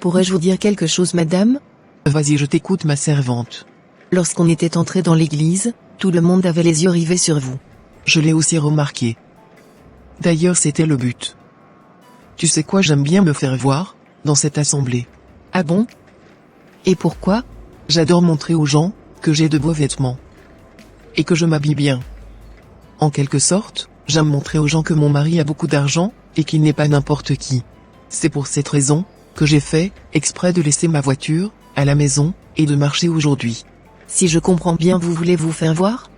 Pourrais-je vous dire quelque chose, madame? Vas-y, je t'écoute, ma servante. Lorsqu'on était entré dans l'église, tout le monde avait les yeux rivés sur vous. Je l'ai aussi remarqué. D'ailleurs, c'était le but. Tu sais quoi, j'aime bien me faire voir, dans cette assemblée. Ah bon? Et pourquoi? J'adore montrer aux gens, que j'ai de beaux vêtements. Et que je m'habille bien. En quelque sorte, j'aime montrer aux gens que mon mari a beaucoup d'argent, et qu'il n'est pas n'importe qui. C'est pour cette raison, que j'ai fait, exprès de laisser ma voiture, à la maison, et de marcher aujourd'hui. Si je comprends bien, vous voulez vous faire voir?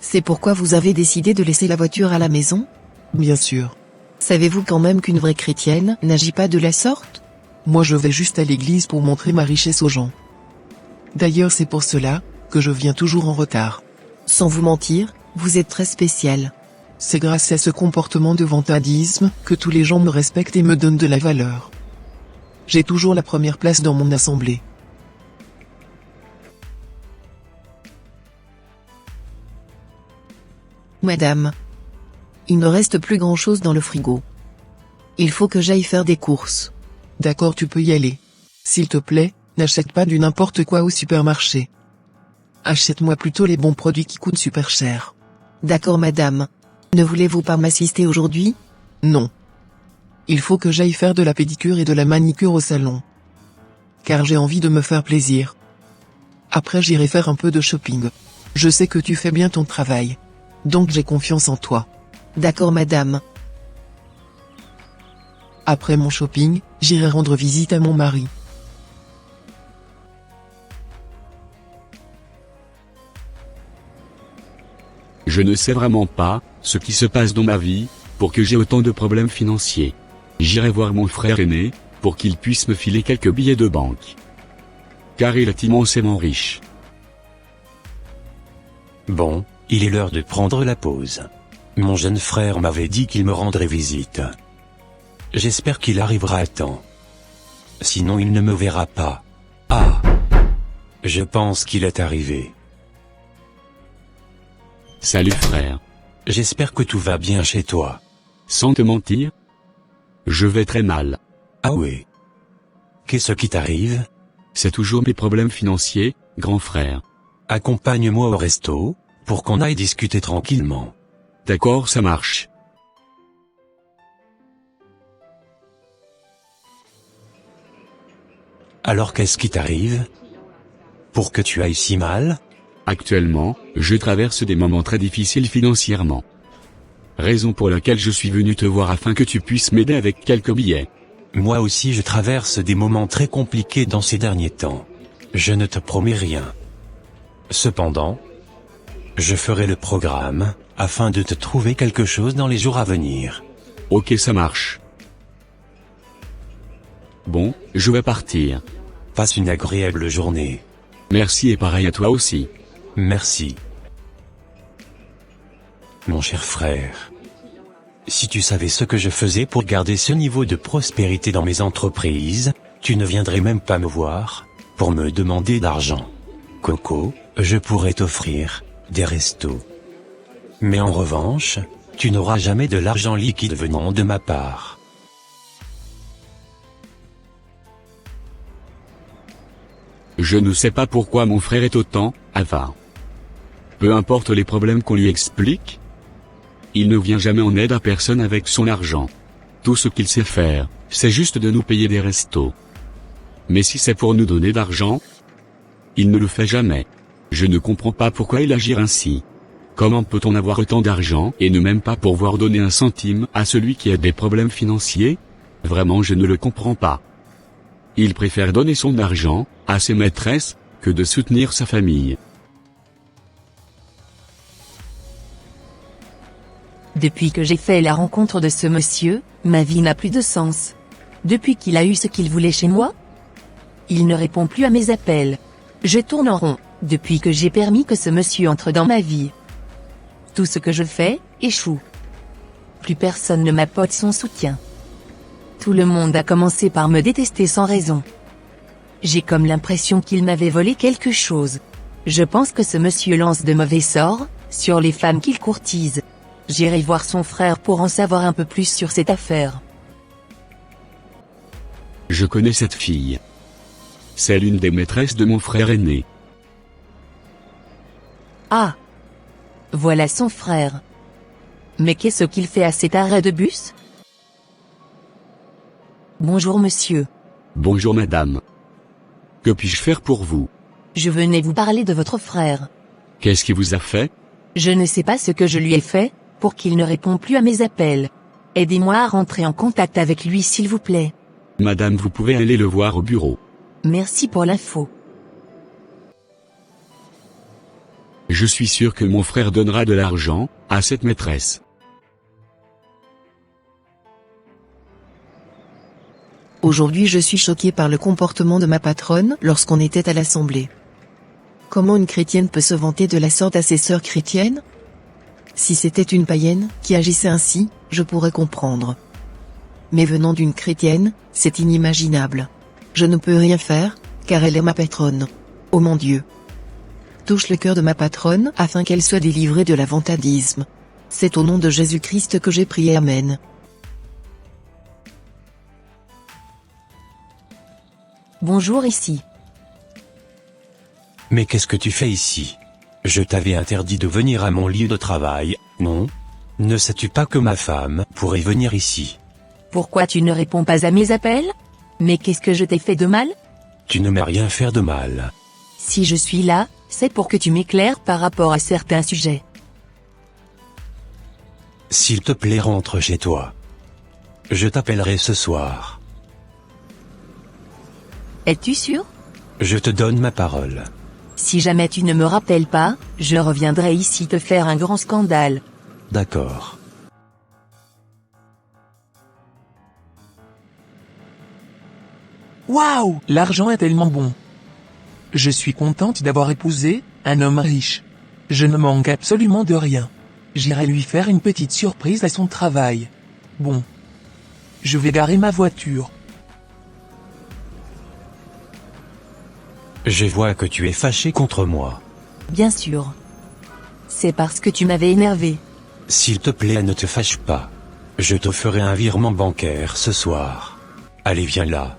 C'est pourquoi vous avez décidé de laisser la voiture à la maison? Bien sûr. Savez-vous quand même qu'une vraie chrétienne n'agit pas de la sorte? Moi je vais juste à l'église pour montrer ma richesse aux gens. D'ailleurs c'est pour cela, que je viens toujours en retard. Sans vous mentir, vous êtes très spécial. C'est grâce à ce comportement de vantardisme, que tous les gens me respectent et me donnent de la valeur. J'ai toujours la première place dans mon assemblée. Madame, il ne reste plus grand-chose dans le frigo. Il faut que j'aille faire des courses. D'accord, tu peux y aller. S'il te plaît, n'achète pas du n'importe quoi au supermarché. Achète-moi plutôt les bons produits qui coûtent super cher. D'accord, madame. Ne voulez-vous pas m'assister aujourd'hui? Non. Il faut que j'aille faire de la pédicure et de la manicure au salon. Car j'ai envie de me faire plaisir. Après j'irai faire un peu de shopping. Je sais que tu fais bien ton travail. Donc j'ai confiance en toi. D'accord, madame. Après mon shopping, j'irai rendre visite à mon mari. Je ne sais vraiment pas ce qui se passe dans ma vie pour que j'ai autant de problèmes financiers. J'irai voir mon frère aîné pour qu'il puisse me filer quelques billets de banque. Car il est immensément riche. Bon, il est l'heure de prendre la pause. Mon jeune frère m'avait dit qu'il me rendrait visite. J'espère qu'il arrivera à temps. Sinon il ne me verra pas. Ah! Je pense qu'il est arrivé. Salut frère. J'espère que tout va bien chez toi. Sans te mentir, je vais très mal. Ah oui. Qu'est-ce qui t'arrive? C'est toujours mes problèmes financiers, grand frère. Accompagne-moi au resto, pour qu'on aille discuter tranquillement. D'accord, ça marche. Alors qu'est-ce qui t'arrive? Pour que tu ailles si mal? Actuellement, je traverse des moments très difficiles financièrement. Raison pour laquelle je suis venu te voir afin que tu puisses m'aider avec quelques billets. Moi aussi je traverse des moments très compliqués dans ces derniers temps. Je ne te promets rien. Cependant, je ferai le programme, afin de te trouver quelque chose dans les jours à venir. Ok, ça marche. Bon, je vais partir. Passe une agréable journée. Merci et pareil à toi aussi. Merci. Mon cher frère. Si tu savais ce que je faisais pour garder ce niveau de prospérité dans mes entreprises, tu ne viendrais même pas me voir, pour me demander d'argent. Coco, je pourrais t'offrir des restos. Mais en revanche, tu n'auras jamais de l'argent liquide venant de ma part. Je ne sais pas pourquoi mon frère est autant avare. Peu importe les problèmes qu'on lui explique, il ne vient jamais en aide à personne avec son argent. Tout ce qu'il sait faire, c'est juste de nous payer des restos. Mais si c'est pour nous donner d'argent, il ne le fait jamais. Je ne comprends pas pourquoi il agit ainsi. Comment peut-on avoir autant d'argent et ne même pas pouvoir donner un centime à celui qui a des problèmes financiers? Vraiment, je ne le comprends pas. Il préfère donner son argent à ses maîtresses que de soutenir sa famille. Depuis que j'ai fait la rencontre de ce monsieur, ma vie n'a plus de sens. Depuis qu'il a eu ce qu'il voulait chez moi, il ne répond plus à mes appels. Je tourne en rond, depuis que j'ai permis que ce monsieur entre dans ma vie. Tout ce que je fais, échoue. Plus personne ne m'apporte son soutien. Tout le monde a commencé par me détester sans raison. J'ai comme l'impression qu'il m'avait volé quelque chose. Je pense que ce monsieur lance de mauvais sorts sur les femmes qu'il courtise. J'irai voir son frère pour en savoir un peu plus sur cette affaire. Je connais cette fille. C'est l'une des maîtresses de mon frère aîné. Ah. Voilà son frère. Mais qu'est-ce qu'il fait à cet arrêt de bus? Bonjour monsieur. Bonjour madame. Que puis-je faire pour vous? Je venais vous parler de votre frère. Qu'est-ce qui vous a fait? Je ne sais pas ce que je lui ai fait, pour qu'il ne répond plus à mes appels. Aidez-moi à rentrer en contact avec lui s'il vous plaît. Madame, vous pouvez aller le voir au bureau. Merci pour l'info. Je suis sûr que mon frère donnera de l'argent à cette maîtresse. Aujourd'hui je suis choquée par le comportement de ma patronne lorsqu'on était à l'assemblée. Comment une chrétienne peut se vanter de la sorte à ses sœurs chrétiennes? Si c'était une païenne qui agissait ainsi, je pourrais comprendre. Mais venant d'une chrétienne, c'est inimaginable. Je ne peux rien faire, car elle est ma patronne. Oh mon Dieu! Touche le cœur de ma patronne afin qu'elle soit délivrée de la vantardisme. C'est au nom de Jésus-Christ que j'ai prié, Amen. Bonjour ici. Mais qu'est-ce que tu fais ici? Je t'avais interdit de venir à mon lieu de travail, non? Ne sais-tu pas que ma femme pourrait venir ici? Pourquoi tu ne réponds pas à mes appels? Mais qu'est-ce que je t'ai fait de mal? Tu ne m'as rien fait de mal. Si je suis là, c'est pour que tu m'éclaires par rapport à certains sujets. S'il te plaît, rentre chez toi. Je t'appellerai ce soir. Es-tu sûr? Je te donne ma parole. Si jamais tu ne me rappelles pas, je reviendrai ici te faire un grand scandale. D'accord. Waouh! L'argent est tellement bon. Je suis contente d'avoir épousé un homme riche. Je ne manque absolument de rien. J'irai lui faire une petite surprise à son travail. Bon. Je vais garer ma voiture. Je vois que tu es fâché contre moi. Bien sûr. C'est parce que tu m'avais énervé. S'il te plaît, ne te fâche pas. Je te ferai un virement bancaire ce soir. Allez, viens là.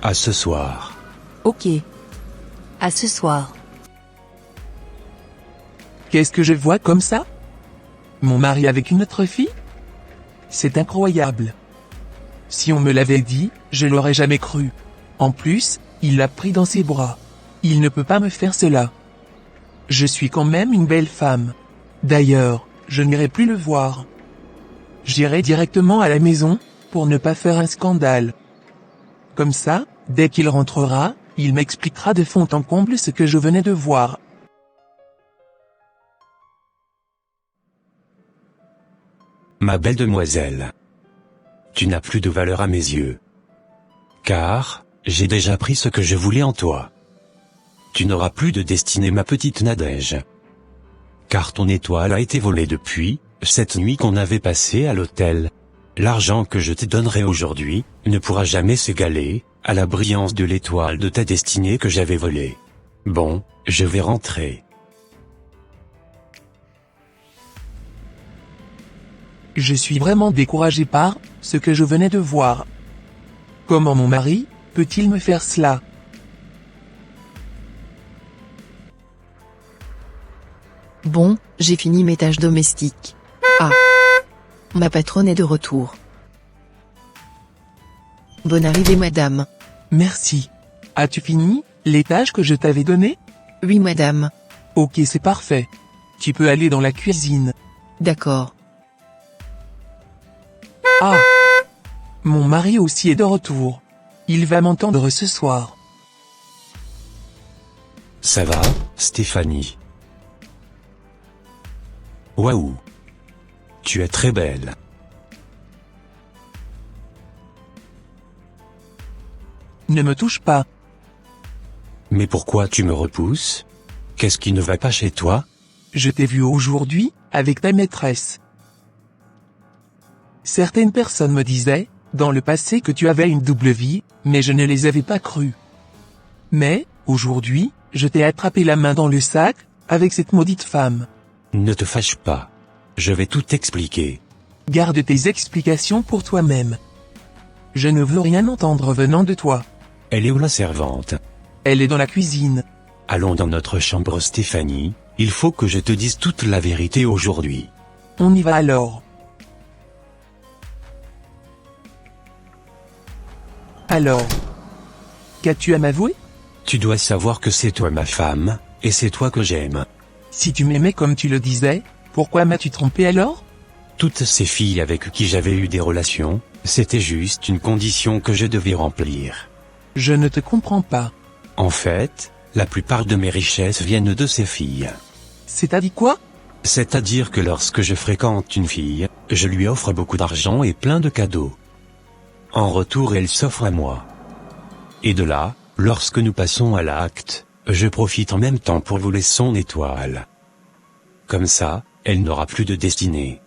À ce soir. Ok. À ce soir. Qu'est-ce que je vois comme ça? Mon mari avec une autre fille? C'est incroyable. Si on me l'avait dit, je l'aurais jamais cru. En plus, il l'a pris dans ses bras. Il ne peut pas me faire cela. Je suis quand même une belle femme. D'ailleurs, je n'irai plus le voir. J'irai directement à la maison, pour ne pas faire un scandale. Comme ça, dès qu'il rentrera, il m'expliquera de fond en comble ce que je venais de voir. Ma belle demoiselle. Tu n'as plus de valeur à mes yeux. Car, j'ai déjà pris ce que je voulais en toi. Tu n'auras plus de destinée, ma petite Nadège. Car ton étoile a été volée depuis cette nuit qu'on avait passée à l'hôtel. L'argent que je te donnerai aujourd'hui ne pourra jamais s'égaler à la brillance de l'étoile de ta destinée que j'avais volée. Bon, je vais rentrer. Je suis vraiment découragé par ce que je venais de voir. Comment mon mari peut-il me faire cela? Bon, j'ai fini mes tâches domestiques. Ah. Ma patronne est de retour. Bonne arrivée, madame. Merci. As-tu fini les tâches que je t'avais données? Oui, madame. Ok, c'est parfait. Tu peux aller dans la cuisine. D'accord. Ah! Mon mari aussi est de retour. Il va m'entendre ce soir. Ça va, Stéphanie? Waouh! Tu es très belle. Ne me touche pas. Mais pourquoi tu me repousses? Qu'est-ce qui ne va pas chez toi? Je t'ai vu aujourd'hui, avec ta maîtresse. Certaines personnes me disaient, dans le passé, que tu avais une double vie, mais je ne les avais pas crues. Mais, aujourd'hui, je t'ai attrapé la main dans le sac, avec cette maudite femme. Ne te fâche pas. Je vais tout expliquer. Garde tes explications pour toi-même. Je ne veux rien entendre venant de toi. Elle est où la servante? Elle est dans la cuisine. Allons dans notre chambre Stéphanie, il faut que je te dise toute la vérité aujourd'hui. On y va alors. Alors, qu'as-tu à m'avouer? Tu dois savoir que c'est toi ma femme, et c'est toi que j'aime. Si tu m'aimais comme tu le disais, pourquoi m'as-tu trompé alors? Toutes ces filles avec qui j'avais eu des relations, c'était juste une condition que je devais remplir. Je ne te comprends pas. En fait, la plupart de mes richesses viennent de ces filles. C'est-à-dire quoi? C'est-à-dire que lorsque je fréquente une fille, je lui offre beaucoup d'argent et plein de cadeaux. En retour, elle s'offre à moi. Et de là, lorsque nous passons à l'acte, je profite en même temps pour voler son étoile. Comme ça, elle n'aura plus de destinée.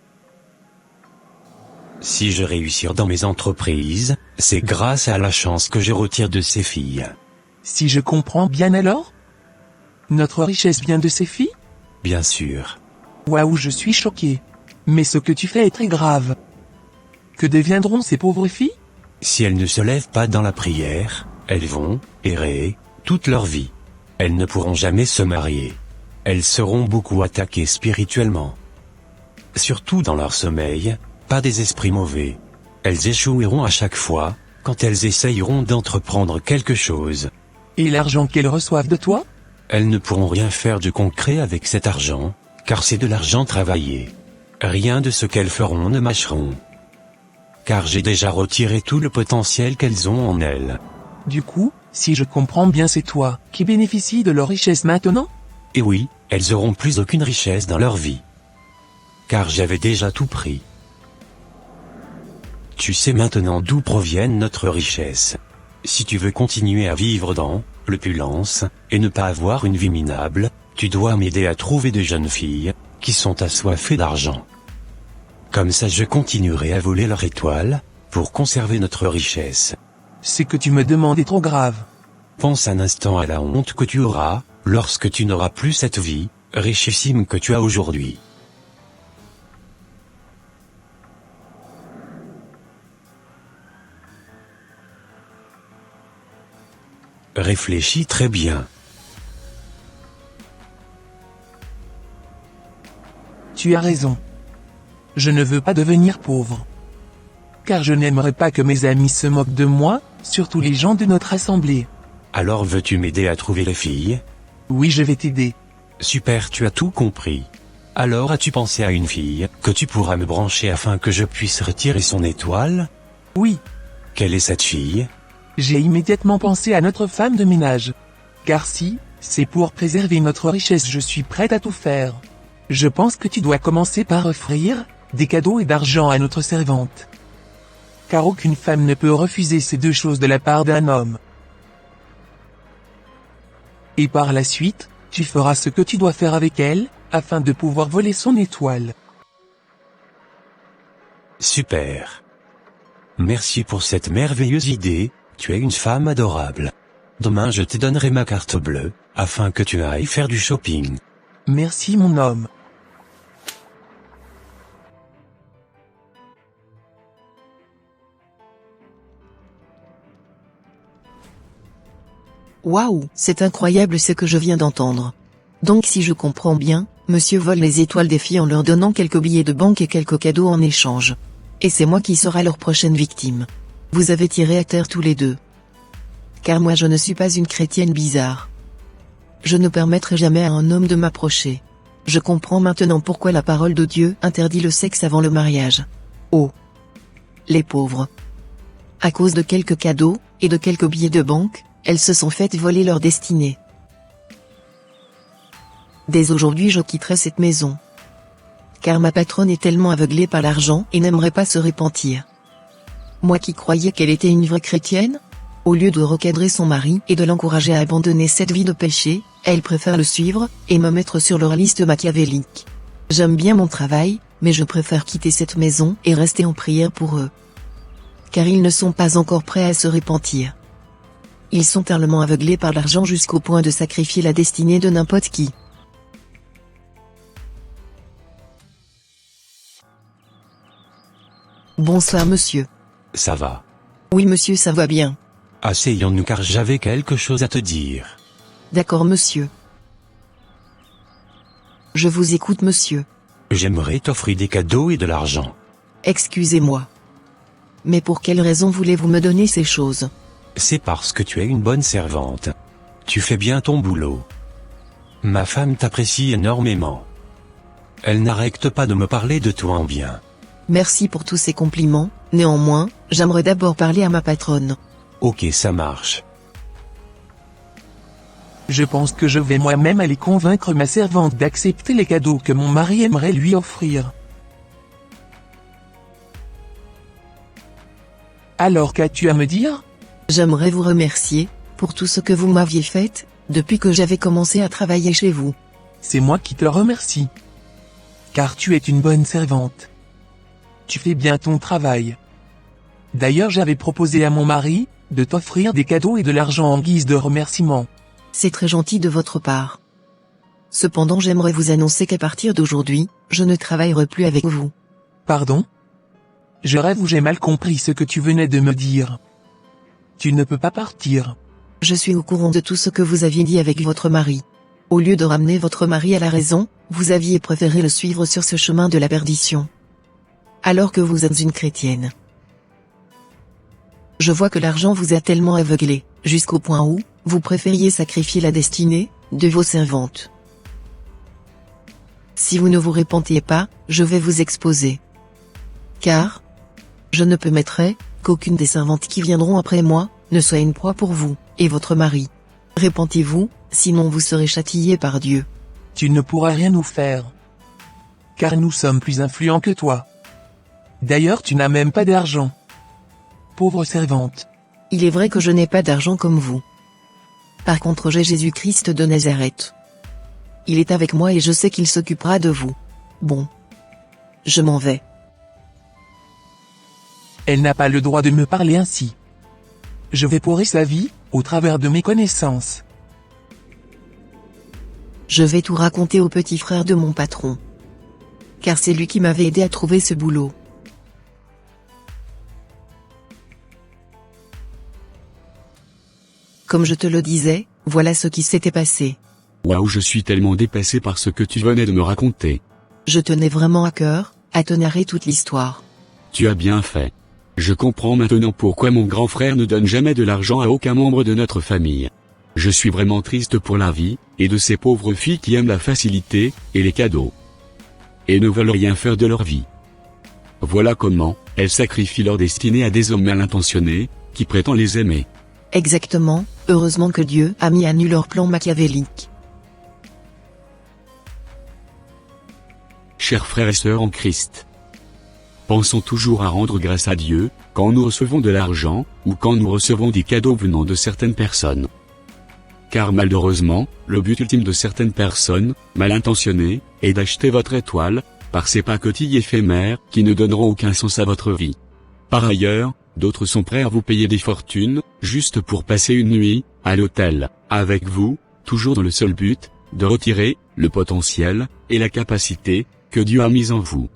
Si je réussis dans mes entreprises, c'est grâce à la chance que je retire de ces filles. Si je comprends bien alors? Notre richesse vient de ces filles? Bien sûr. Waouh, je suis choqué. Mais ce que tu fais est très grave. Que deviendront ces pauvres filles? Si elles ne se lèvent pas dans la prière, elles vont errer toute leur vie. Elles ne pourront jamais se marier. Elles seront beaucoup attaquées spirituellement. Surtout dans leur sommeil, pas des esprits mauvais. Elles échoueront à chaque fois, quand elles essayeront d'entreprendre quelque chose. Et l'argent qu'elles reçoivent de toi? Elles ne pourront rien faire de concret avec cet argent, car c'est de l'argent travaillé. Rien de ce qu'elles feront ne marcheront. Car j'ai déjà retiré tout le potentiel qu'elles ont en elles. Du coup, si je comprends bien, c'est toi qui bénéficies de leur richesse maintenant? Et oui, elles auront plus aucune richesse dans leur vie. Car j'avais déjà tout pris. Tu sais maintenant d'où proviennent notre richesse. Si tu veux continuer à vivre dans l'opulence, et ne pas avoir une vie minable, tu dois m'aider à trouver de jeunes filles, qui sont assoiffées d'argent. Comme ça je continuerai à voler leur étoile, pour conserver notre richesse. Ce que tu me demandes est trop grave. Pense un instant à la honte que tu auras, lorsque tu n'auras plus cette vie, richissime que tu as aujourd'hui. Réfléchis très bien. Tu as raison. Je ne veux pas devenir pauvre. Car je n'aimerais pas que mes amis se moquent de moi, surtout les gens de notre assemblée. Alors veux-tu m'aider à trouver les filles? Oui, je vais t'aider. Super, tu as tout compris. Alors as-tu pensé à une fille, que tu pourras me brancher afin que je puisse retirer son étoile? Oui, Quelle est cette fille? j'ai immédiatement pensé à notre femme de ménage. Car si, c'est pour préserver notre richesse, je suis prête à tout faire. Je pense que tu dois commencer par offrir des cadeaux et d'argent à notre servante. Car aucune femme ne peut refuser ces deux choses de la part d'un homme. Et par la suite, tu feras ce que tu dois faire avec elle, afin de pouvoir voler son étoile. Super. Merci pour cette merveilleuse idée, tu es une femme adorable. Demain je te donnerai ma carte bleue, afin que tu ailles faire du shopping. Merci mon homme. Waouh, c'est incroyable ce que je viens d'entendre. Donc si je comprends bien, monsieur vole les étoiles des filles en leur donnant quelques billets de banque et quelques cadeaux en échange. Et c'est moi qui sera leur prochaine victime. Vous avez tiré à terre tous les deux. Car moi je ne suis pas une chrétienne bizarre. Je ne permettrai jamais à un homme de m'approcher. Je comprends maintenant pourquoi la parole de Dieu interdit le sexe avant le mariage. Oh! Les pauvres. À cause de quelques cadeaux, et de quelques billets de banque, elles se sont faites voler leur destinée. Dès aujourd'hui je quitterai cette maison. Car ma patronne est tellement aveuglée par l'argent et n'aimerait pas se repentir. Moi qui croyais qu'elle était une vraie chrétienne, au lieu de recadrer son mari et de l'encourager à abandonner cette vie de péché, elle préfère le suivre, et me mettre sur leur liste machiavélique. J'aime bien mon travail, mais je préfère quitter cette maison et rester en prière pour eux. Car ils ne sont pas encore prêts à se repentir. Ils sont tellement aveuglés par l'argent jusqu'au point de sacrifier la destinée de n'importe qui. Bonsoir monsieur. Ça va. Oui monsieur, ça va bien. Asseyons-nous car j'avais quelque chose à te dire. D'accord monsieur. Je vous écoute monsieur. J'aimerais t'offrir des cadeaux et de l'argent. Excusez-moi. Mais pour quelle raison voulez-vous me donner ces choses? C'est parce que tu es une bonne servante. Tu fais bien ton boulot. Ma femme t'apprécie énormément. Elle n'arrête pas de me parler de toi en bien. Merci pour tous ces compliments, néanmoins, j'aimerais d'abord parler à ma patronne. Ok, ça marche. Je pense que je vais moi-même aller convaincre ma servante d'accepter les cadeaux que mon mari aimerait lui offrir. Alors qu'as-tu à me dire? J'aimerais vous remercier, pour tout ce que vous m'aviez fait, depuis que j'avais commencé à travailler chez vous. C'est moi qui te remercie. Car tu es une bonne servante. Tu fais bien ton travail. D'ailleurs j'avais proposé à mon mari, de t'offrir des cadeaux et de l'argent en guise de remerciement. C'est très gentil de votre part. Cependant j'aimerais vous annoncer qu'à partir d'aujourd'hui, je ne travaillerai plus avec vous. Pardon? Je rêve ou j'ai mal compris ce que tu venais de me dire. Tu ne peux pas partir. Je suis au courant de tout ce que vous aviez dit avec votre mari. Au lieu de ramener votre mari à la raison, vous aviez préféré le suivre sur ce chemin de la perdition. Alors que vous êtes une chrétienne. Je vois que l'argent vous a tellement aveuglé, jusqu'au point où, vous préfériez sacrifier la destinée, de vos servantes. Si vous ne vous repentiez pas, je vais vous exposer. Car, je ne permettrai, qu'aucune des servantes qui viendront après moi, ne soit une proie pour vous, et votre mari. Repentez-vous, sinon vous serez châtiés par Dieu. Tu ne pourras rien nous faire. Car nous sommes plus influents que toi. D'ailleurs tu n'as même pas d'argent. Pauvre servante. Il est vrai que je n'ai pas d'argent comme vous. Par contre j'ai Jésus-Christ de Nazareth. Il est avec moi et je sais qu'il s'occupera de vous. Bon. Je m'en vais. Elle n'a pas le droit de me parler ainsi. Je vais pourrir sa vie, au travers de mes connaissances. Je vais tout raconter au petit frère de mon patron. Car c'est lui qui m'avait aidé à trouver ce boulot. Comme je te le disais, voilà ce qui s'était passé. Waouh, je suis tellement dépassé par ce que tu venais de me raconter. Je tenais vraiment à cœur, à te narrer toute l'histoire. Tu as bien fait. Je comprends maintenant pourquoi mon grand frère ne donne jamais de l'argent à aucun membre de notre famille. Je suis vraiment triste pour la vie, et de ces pauvres filles qui aiment la facilité, et les cadeaux. Et ne veulent rien faire de leur vie. Voilà comment, elles sacrifient leur destinée à des hommes mal intentionnés, qui prétendent les aimer. Exactement, heureusement que Dieu a mis à nu leur plan machiavélique. Chers frères et sœurs en Christ, pensons toujours à rendre grâce à Dieu, quand nous recevons de l'argent, ou quand nous recevons des cadeaux venant de certaines personnes. Car malheureusement, le but ultime de certaines personnes, mal intentionnées, est d'acheter votre étoile, par ces pacotilles éphémères, qui ne donneront aucun sens à votre vie. Par ailleurs, d'autres sont prêts à vous payer des fortunes, juste pour passer une nuit, à l'hôtel, avec vous, toujours dans le seul but, de retirer, le potentiel, et la capacité, que Dieu a mis en vous.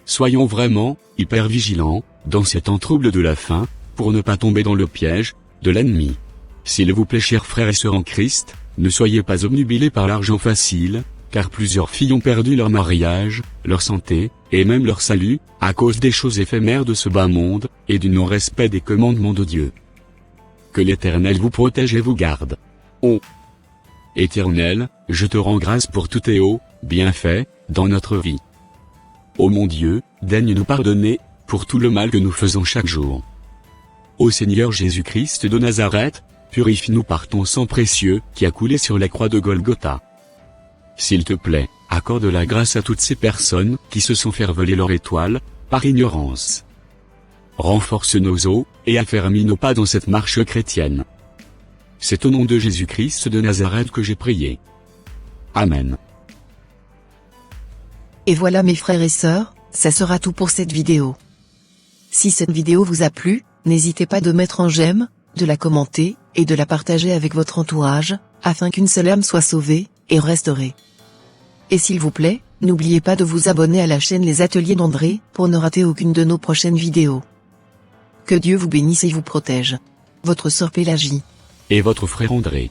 Soyons vraiment, hyper vigilants, dans ces temps troubles de la fin, pour ne pas tomber dans le piège, de l'ennemi. S'il vous plaît chers frères et sœurs en Christ, ne soyez pas obnubilés par l'argent facile, car plusieurs filles ont perdu leur mariage, leur santé, et même leur salut, à cause des choses éphémères de ce bas monde, et du non-respect des commandements de Dieu. Que l'Éternel vous protège et vous garde. Éternel, je te rends grâce pour tout tes hauts bienfaits, dans notre vie. Ô mon Dieu, daigne nous pardonner, pour tout le mal que nous faisons chaque jour. Ô Seigneur Jésus-Christ de Nazareth, purifie-nous par ton sang précieux, qui a coulé sur la croix de Golgotha. S'il te plaît, accorde la grâce à toutes ces personnes, qui se sont fait voler leur étoile, par ignorance. Renforce nos os, et affermis nos pas dans cette marche chrétienne. C'est au nom de Jésus-Christ de Nazareth que j'ai prié. Amen. Et voilà mes frères et sœurs, ça sera tout pour cette vidéo. Si cette vidéo vous a plu, n'hésitez pas de mettre un j'aime, de la commenter, et de la partager avec votre entourage, afin qu'une seule âme soit sauvée, et restaurée. Et s'il vous plaît, N'oubliez pas de vous abonner à la chaîne Les Ateliers d'André, pour ne rater aucune de nos prochaines vidéos. Que Dieu vous bénisse et vous protège. Votre sœur Pélagie. Et votre frère André.